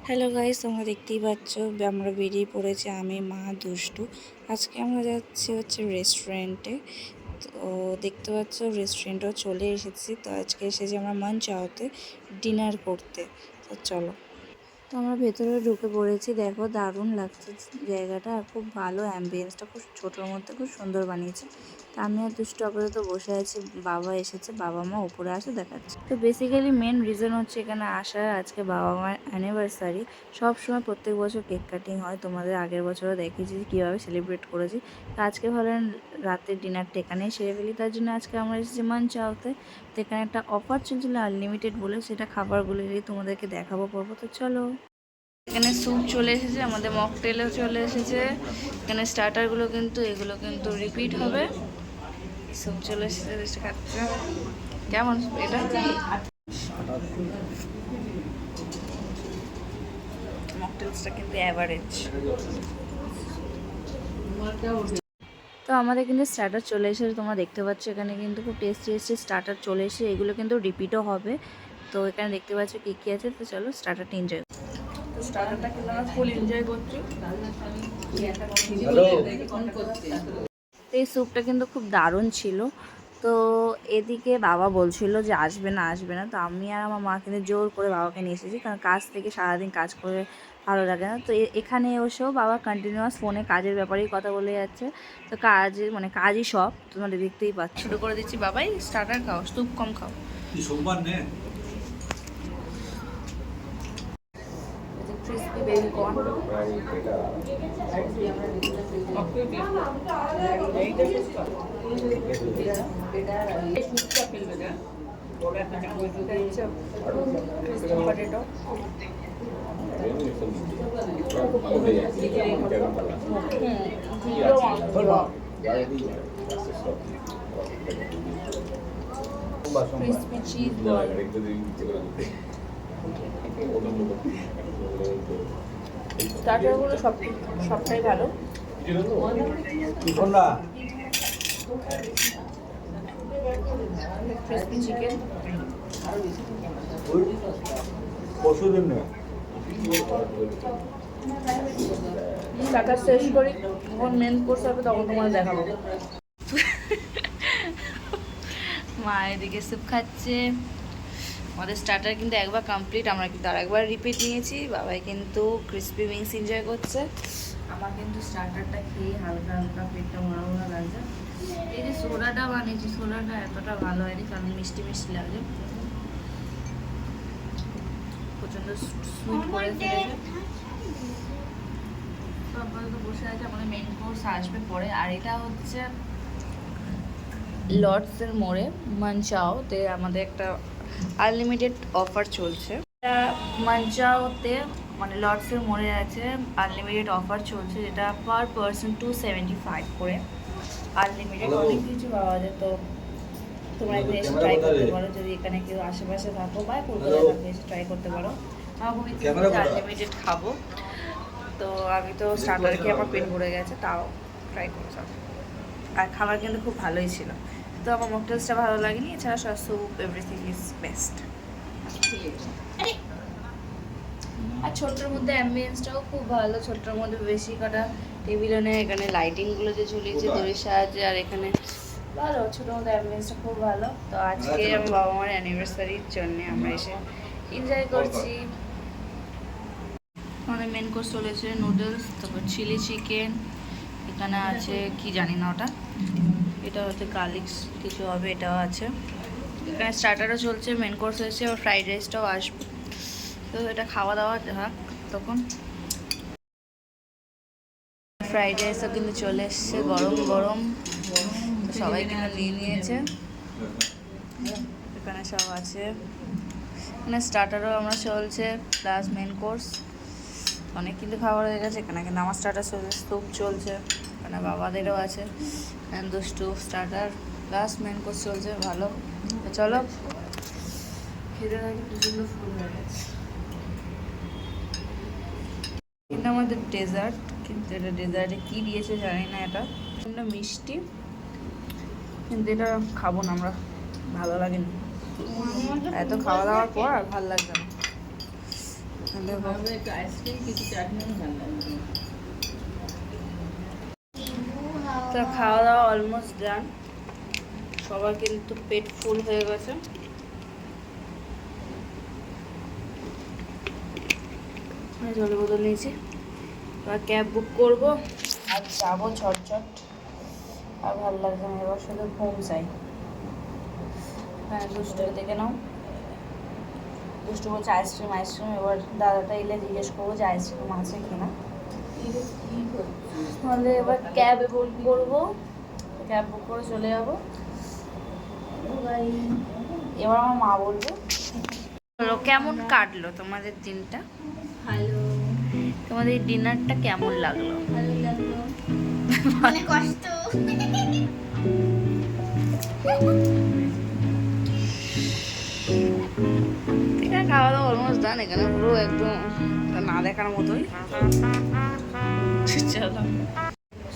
Hello guys, তোমরা দেখতেই পাচ্ছ আমরা বেরিয়ে পড়েছি আমি, মা, দুষ্টু। আজকে আমরা যাচ্ছি রেস্টুরেন্টে। তো দেখতে পাচ্ছ রেস্টুরেন্টেও চলে এসেছি। তো আজকে এসেছি আমরা মঞ্চাওতে ডিনার করতে। তো চলো। তো আমরা ভেতরে ঢুকে পড়েছি। দেখো দারুণ লাগছে জায়গাটা, আর খুব ভালো অ্যাম্বিয়েন্সটা, খুব ছোটোর মধ্যে খুব সুন্দর বানিয়েছে। তো আমি আর দুষ্টু আপাতত বসে আছি, বাবা এসেছে, বাবা মা উপরে আসে দেখাচ্ছে। তো বেসিক্যালি মেন রিজন হচ্ছে এখানে আসার, আজকে বাবা মার অ্যানিভার্সারি। সবসময় প্রত্যেক বছর কেক কাটিং হয়, তোমাদের আগের বছরও দেখেছি কীভাবে সেলিব্রেট করেছি। তো আজকে ভাবলেন রাতের ডিনারটা এখানেই সেরে ফেলি, তার জন্য আজকে আমরা এসেছি মঞ্চাওতে। তো এখানে একটা অফার চলছিল আনলিমিটেড বলে, সেটা খাবারগুলোই তোমাদেরকে দেখাবো পর্ব। তো চলো। এখানে স্যুপ চলে এসেছে, আমাদের মকটেলও চলে এসেছে। এখানে স্টার্টারগুলো কিন্তু এগুলো কিন্তু রিপিট হবে। স্যুপ চলে এসেছে, খাচ্ছে কেমন এটা। মকটেলসটা কিন্তু অ্যাভারেজ। তো আমাদের কিন্তু স্টার্টার চলে এসেছে, তোমরা দেখতে পাচ্ছ এখানে কিন্তু খুব টেস্টি টেস্টি স্টার্টার চলে এসেছে। এগুলো কিন্তু রিপিটও হবে। তো এখানে দেখতে পাচ্ছ কী কী আছে। তো চলো স্টার্টারটা এনজয়। তো স্টার্টারটা কিন্তু আমরা ফুল এনজয় করছি। তো এই স্যুপটা কিন্তু খুব দারুণ ছিল। তো এদিকে বাবা বলছিল যে আসবে না আসবে না, তো আমি আর আমার মা কিন্তু জোর করে বাবাকে নিয়ে এসেছি, কারণ কাজ থেকে সারাদিন কাজ করে ভালো লাগে না। তো এখানে এসেও বাবা কন্টিনিউয়াস ফোনে কাজের ব্যাপারেই কথা বলে যাচ্ছে। তো কাজের মানে কাজই সব, তোমাদের দেখতেই পাচ্ছ। শুরু করে দিচ্ছি, বাবাই স্টার্টার খাও, স্যুপ কম খাও। সোমবার নে crispy baby corn. Crispy potato. Crispy cheese ball. স্টার্টারগুলো সবটাই ভালো। ক্রিসপি চিকেন, স্টার্টার শেষ করি, যখন মেন কোর্স হবে তখন তোমার দেখাবো। মা এদিকে স্যুপ খাচ্ছে। আমাদের স্টার্টার কিন্তু একবার কমপ্লিট, আমরা কিন্তু আর একবার রিপিট নিয়েছি। বাবাই কিন্তু ক্রিসপি উইংস এনজয় করছে। আমার কিন্তু স্টার্টারটা খেয়ে হালকা হালকা পেটটা মোড়া মোড়া লাগছে। এই যে সোডাটা বানিয়েছি, সোডাটা এতটা ভালো হয়নি, কারণ মিষ্টি মিষ্টি লাগে, প্রচণ্ড সুইট করে ফেলেছে। তো আপাতত বসে আছে, আমাদের মেন কোর্স আসবে পরে। আর এটা হচ্ছে লর্ডসের মোড়ে মঞ্চাওতে আমাদের একটা আনলিমিটেড অফার চলছে। মঞ্চাওতে মানে লর্ডসের মোড়ে আছে আনলিমিটেড অফার চলছে, যেটা পার পার্সন 275 করে আনলিমিটেড। অনেক কিছু পাওয়া যায়। তো তোমরা একদিন এসে ট্রাই করতে পারো, যদি এখানে কেউ আশেপাশে থাকো বা কলকাতায় থাকো, এসে ট্রাই করতে পারো। আমার খুবই আনলিমিটেড খাবো। তো আমি তো স্টার্টার খেয়ে আমার পেট ভরে গেছে, তাও ট্রাই করছিলাম। আর খাবার কিন্তু খুব ভালোই ছিল। তো আমার মকটেলসটা ভালো লাগেনি, এছাড়া সব স্যুপ এভরিথিং ইজ বেস্ট। আর ছোট্টর মধ্যে অ্যাম্বিয়েন্সটাও খুব ভালো, ছোট্টর মধ্যে বেশি কটা টেবিলও নেই। এখানে লাইটিংগুলো যে ঝুলিয়েছে দড়ির সাহায্যে, আর এখানে ভালো ছোটোর মধ্যে অ্যাম্বিয়েন্সটা খুব ভালো। তো আজকে আমার বাবা মার অ্যানিভার্সারির জন্যে আমরা এসে এনজয় করছি। আমাদের মেন কোর্স চলেছে নুডলস, তারপর চিলি চিকেন, এখানে আছে কি জানি না ওটা, এটা হচ্ছে গার্লিক কিছু হবে, এটাও আছে। এখানে স্টার্টারও চলছে, মেন কোর্স হয়েছে, আর ফ্রাইড রাইসটাও আসবে। তো এটা খাওয়া দাওয়া যাক তখন। ফ্রাইড রাইসও কিন্তু চলে এসছে গরম গরম, সবাই কিন্তু নিয়ে নিয়েছে। এখানে সব আছে, এখানে স্টার্টারও আমরা চলছে প্লাস মেন কোর্স, অনেক কিন্তু খাবার হয়ে গেছে। এখানে কিন্তু আমার স্টার্টার চলছে, স্যুপ চলছে, এখানে বাবাদেরও আছে। এখানে দুষ্টু স্টার্টার প্লাস মেন কোর্স চলছে, ভালো। চলো খেতে থাকি, প্রচণ্ড ফুল হয়ে গেছে। এটা আমাদের ডেজার্ট, কিন্তু এটা ডেজার্টে কী দিয়েছে জানি না, এটা মিষ্টি, কিন্তু এটা খাবো না আমরা, ভালো লাগেনি। এত খাওয়া দাওয়ার পর আর ভালো লাগবে না। দেখো একটু আইসক্রিম কিছু চাটনি ভালো লাগবে। তো খাওয়া দাওয়া অলমোস্ট ডান, সবার কিন্তু পেট ফুল হয়ে গেছে। জলের বোতল নিয়েছি, এবার ক্যাব বুক করবো আর যাবো ঝটঝট। আর ভালো লাগছে না, এবার শুধু ঘুম চাই। হ্যাঁ দুষ্টুকে দেখে নাও, দুষ্টু বলছে আইসক্রিম আইসক্রিম। এবার দাদাটা এলে জিজ্ঞেস করবো যে আইসক্রিম আছে কিনা। তাহলে এবার ক্যাব বুক করবো, ক্যাব বুক করে চলে যাবো। এবার আমার মা বলবে কেমন কাটলো তোমাদের দিনটা, ভালো, তোমাদের ডিনারটা কেমন লাগলো? ভালো লাগলো, অনেক কষ্ট। এখানে খাওয়া দাওয়া অলমোস্ট ডান, এখানে পুরো একদম না দেখার মতোই। চলো,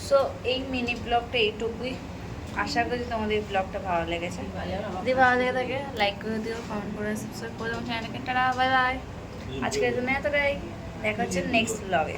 সো এই মিনি ব্লগটা এইটুকুই। আশা করি তোমাদের এই ব্লগটা ভালো লেগেছে। যদি ভালো লেগে থাকে লাইক করে দিও, কমেন্ট করে সাবস্ক্রাইব করে দেবো চ্যানেলকে। টাটা বাই বাই, আজকের জন্য এতটাই, দেখা হচ্ছে নেক্সট ব্লগে।